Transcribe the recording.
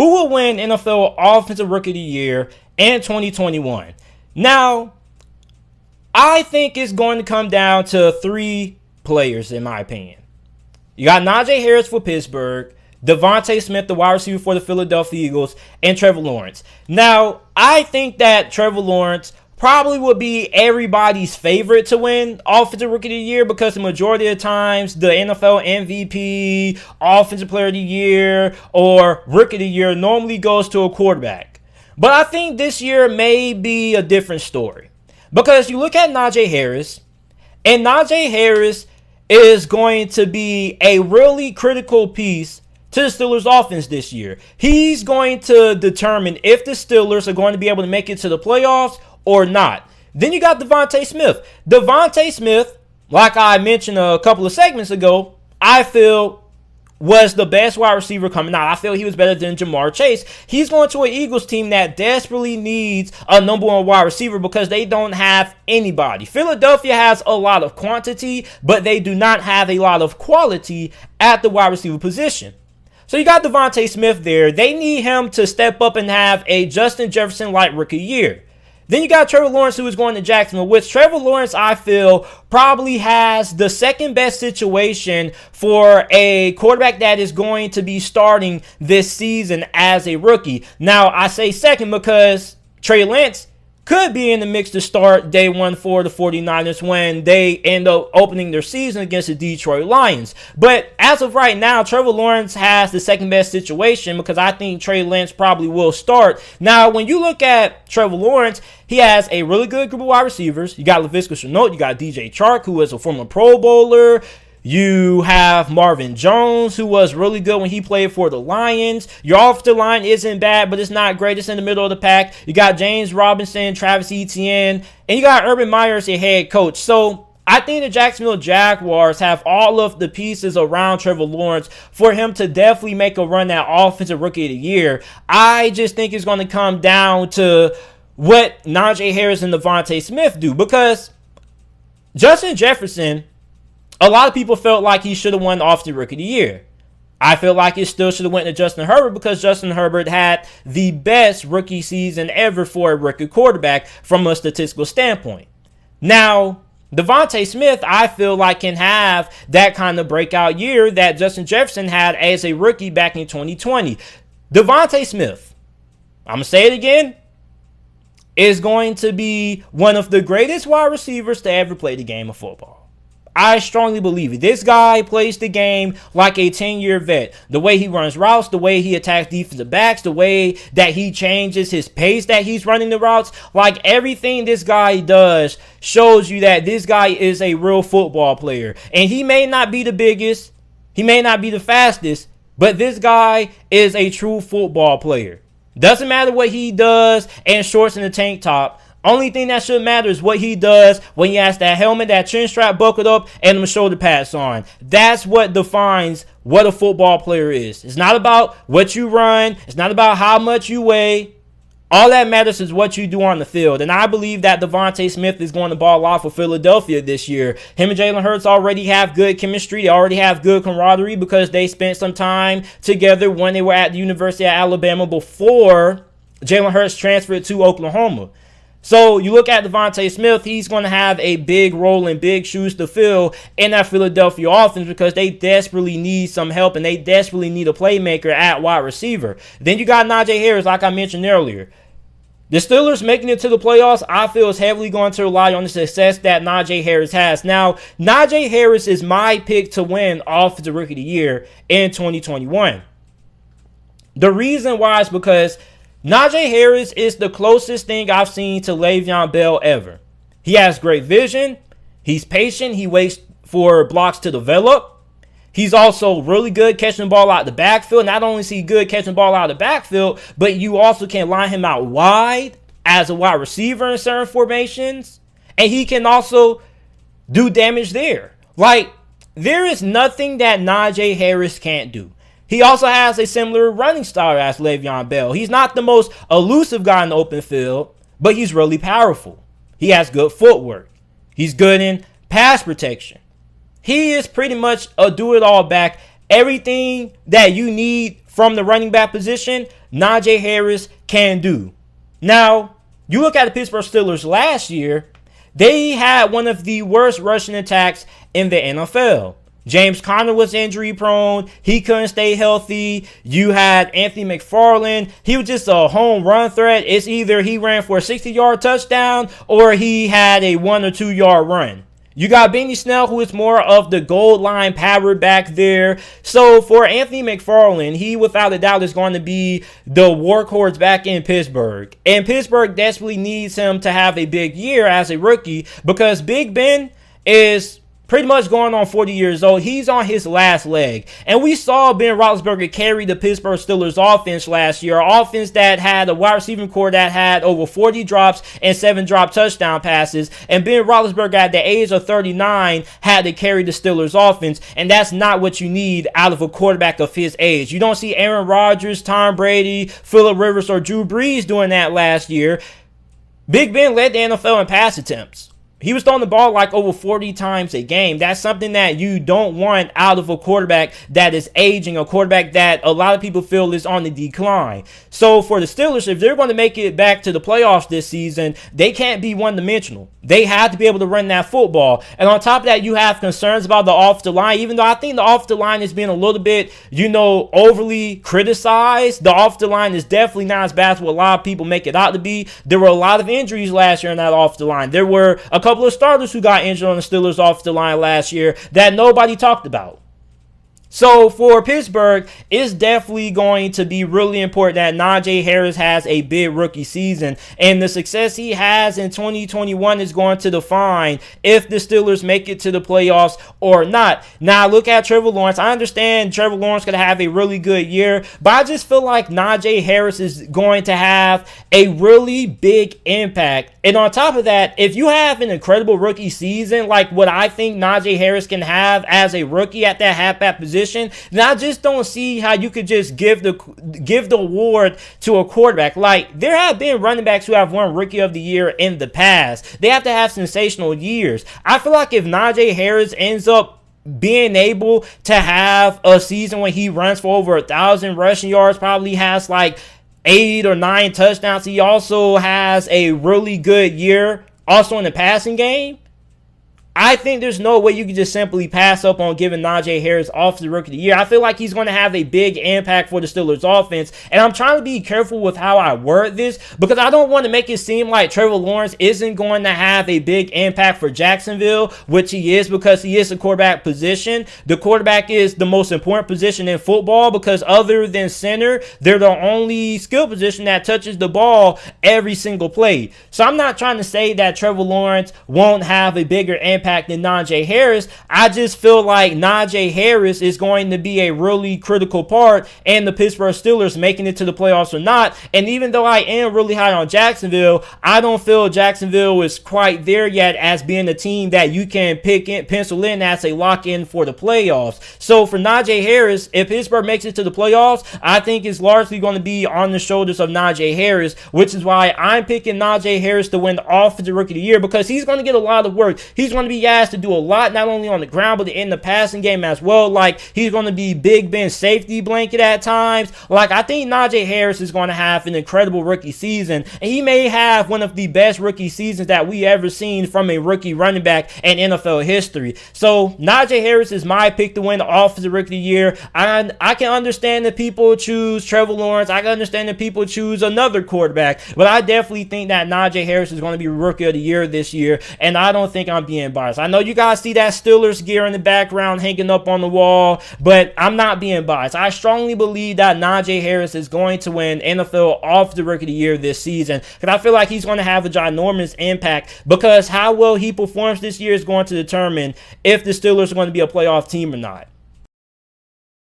who will win NFL Offensive Rookie of the Year in 2021? Now, I think it's going to come down to 3 players, in my opinion. You got Naj Harris for Pittsburgh, Devonta Smith, the wide receiver for the Philadelphia Eagles, and Trevor Lawrence. Now, I think that Trevor Lawrence probably would be everybody's favorite to win Offensive Rookie of the Year because the majority of the times the NFL MVP, Offensive Player of the Year, or Rookie of the Year normally goes to a quarterback. But I think this year may be a different story because you look at Naj Harris, and Naj Harris is going to be a really critical piece to the Steelers offense this year. He's going to determine if the Steelers are going to be able to make it to the playoffs or not. Then you got Devonta Smith. Devonta Smith, like I mentioned a couple of segments ago, I feel was the best wide receiver coming out. I feel he was better than Jamar Chase. He's going to an Eagles team that desperately needs a number 1 wide receiver because they don't have anybody. Philadelphia has a lot of quantity, but they do not have a lot of quality at the wide receiver position. So you got Devonta Smith there. They need him to step up and have a Justin Jefferson-like rookie year. Then you got Trevor Lawrence, who is going to Jacksonville, which Trevor Lawrence, I feel, probably has the second best situation for a quarterback that is going to be starting this season as a rookie. Now, I say second because Trey Lance could be in the mix to start day 1 for the 49ers when they end up opening their season against the Detroit Lions. But as of right now, Trevor Lawrence has the second best situation because I think Trey Lance probably will start. Now, when you look at Trevor Lawrence, he has a really good group of wide receivers. You got Laviska Shenault, you got DJ Chark, who is a former Pro Bowler. You have Marvin Jones, who was really good when he played for the Lions. Your offensive line isn't bad, but it's not great. It's in the middle of the pack. You got James Robinson, Travis Etienne, and you got Urban Meyer as your head coach. So I think the Jacksonville Jaguars have all of the pieces around Trevor Lawrence for him to definitely make a run at Offensive Rookie of the Year. I just think it's going to come down to what Naj Harris and Devonta Smith do because Justin Jefferson, a lot of people felt like he should have won Offensive Rookie of the Year. I feel like it still should have went to Justin Herbert because Justin Herbert had the best rookie season ever for a rookie quarterback from a statistical standpoint. Now, Devonta Smith, I feel like can have that kind of breakout year that Justin Jefferson had as a rookie back in 2020. Devonta Smith, I'm going to say it again, is going to be one of the greatest wide receivers to ever play the game of football. I strongly believe it. This guy plays the game like a 10-year vet. The way he runs routes, the way he attacks defensive backs, the way that he changes his pace that he's running the routes. Like everything this guy does shows you that this guy is a real football player. And he may not be the biggest, he may not be the fastest, but this guy is a true football player. Doesn't matter what he does in shorts and a tank top. Only thing that should matter is what he does when he has that helmet, that chin strap buckled up, and the shoulder pads on. That's what defines what a football player is. It's not about what you run. It's not about how much you weigh. All that matters is what you do on the field. And I believe that Devonta Smith is going to ball out for Philadelphia this year. Him and Jalen Hurts already have good chemistry. They already have good camaraderie because they spent some time together when they were at the University of Alabama before Jalen Hurts transferred to Oklahoma. So you look at Devonta Smith, he's going to have a big role and big shoes to fill in that Philadelphia offense because they desperately need some help and they desperately need a playmaker at wide receiver. Then you got Nadia Harris, like I mentioned earlier. The Steelers making it to the playoffs, I feel, is heavily going to rely on the success that Naj Harris has. Now, Naj Harris is my pick to win Offensive Rookie of the Year in 2021. The reason why is because Naj Harris is the closest thing I've seen to Le'Veon Bell ever. He has great vision. He's patient. He waits for blocks to develop. He's also really good catching the ball out of the backfield. Not only is he good catching the ball out of the backfield, but you also can line him out wide as a wide receiver in certain formations. And he can also do damage there. Like, there is nothing that Naj Harris can't do. He also has a similar running style as Le'Veon Bell. He's not the most elusive guy in the open field, but he's really powerful. He has good footwork. He's good in pass protection. He is pretty much a do-it-all back. Everything that you need from the running back position, Naj Harris can do. Now, you look at the Pittsburgh Steelers last year, they had one of the worst rushing attacks in the NFL. James Conner was injury prone. He couldn't stay healthy. You had Anthony McFarland. He was just a home run threat. It's either he ran for a 60-yard touchdown or he had a 1 or 2 yard run. You got Benny Snell, who is more of the goal line power back there. So for Anthony McFarland, he without a doubt is going to be the workhorse back in Pittsburgh. And Pittsburgh desperately needs him to have a big year as a rookie because Big Ben is pretty much going on 40 years old. He's on his last leg. And we saw Ben Roethlisberger carry the Pittsburgh Steelers offense last year. An offense that had a wide receiving core that had over 40 drops and 7 drop touchdown passes. And Ben Roethlisberger at the age of 39 had to carry the Steelers offense. And that's not what you need out of a quarterback of his age. You don't see Aaron Rodgers, Tom Brady, Phillip Rivers, or Drew Brees doing that last year. Big Ben led the NFL in pass attempts. He was throwing the ball like over 40 times a game. That's something that you don't want out of a quarterback that is aging, a quarterback that a lot of people feel is on the decline. So for the Steelers, if they're going to make it back to the playoffs this season, they can't be one-dimensional. They have to be able to run that football. And on top of that, you have concerns about the offensive line, even though I think the offensive line has been a little bit, overly criticized. The offensive line is definitely not as bad as what a lot of people make it out to be. There were a lot of injuries last year in that offensive line. There were a couple of starters who got injured on the Steelers offensive line last year that nobody talked about. So for Pittsburgh, it's definitely going to be really important that Naj Harris has a big rookie season. And the success he has in 2021 is going to define if the Steelers make it to the playoffs or not. Now, look at Trevor Lawrence. I understand Trevor Lawrence could have a really good year, but I just feel like Naj Harris is going to have a really big impact. And on top of that, if you have an incredible rookie season, like what I think Naj Harris can have as a rookie at that halfback position, then I just don't see how you could just give the award to a quarterback. Like, there have been running backs who have won Rookie of the Year in the past. They have to have sensational years. I feel like if Naj Harris ends up being able to have a season when he runs for over 1,000 rushing yards, probably has like 8 or 9 touchdowns. He also has a really good year also in the passing game. I think there's no way you can just simply pass up on giving Naj Harris Offensive Rookie of the Year. I feel like he's going to have a big impact for the Steelers offense. And I'm trying to be careful with how I word this because I don't want to make it seem like Trevor Lawrence isn't going to have a big impact for Jacksonville, which he is because he is a quarterback position. The quarterback is the most important position in football because other than center, they're the only skill position that touches the ball every single play. So I'm not trying to say that Trevor Lawrence won't have a bigger impact than Naj Harris. I just feel like Naj Harris is going to be a really critical part in the Pittsburgh Steelers making it to the playoffs or not. And even though I am really high on Jacksonville, I don't feel Jacksonville is quite there yet as being a team that you can pencil in as a lock-in for the playoffs. So for Naj Harris, if Pittsburgh makes it to the playoffs, I think it's largely going to be on the shoulders of Naj Harris, which is why I'm picking Naj Harris to win the Offensive Rookie of the Year because he's going to get a lot of work. He's going to be asked to do a lot, not only on the ground, but in the passing game as well. Like, he's going to be Big Ben's safety blanket at times. Like, I think Naj Harris is going to have an incredible rookie season, and he may have one of the best rookie seasons that we ever seen from a rookie running back in NFL history. So, Naj Harris is my pick to win the Offensive Rookie of the Year. I can understand that people choose Trevor Lawrence. I can understand that people choose another quarterback, but I definitely think that Naj Harris is going to be Rookie of the Year this year, and I don't think I'm being biased. I know you guys see that Steelers gear in the background hanging up on the wall, but I'm not being biased. I strongly believe that Naj Harris is going to win NFL Offensive Rookie of the Year this season because I feel like he's going to have a ginormous impact because how well he performs this year is going to determine if the Steelers are going to be a playoff team or not.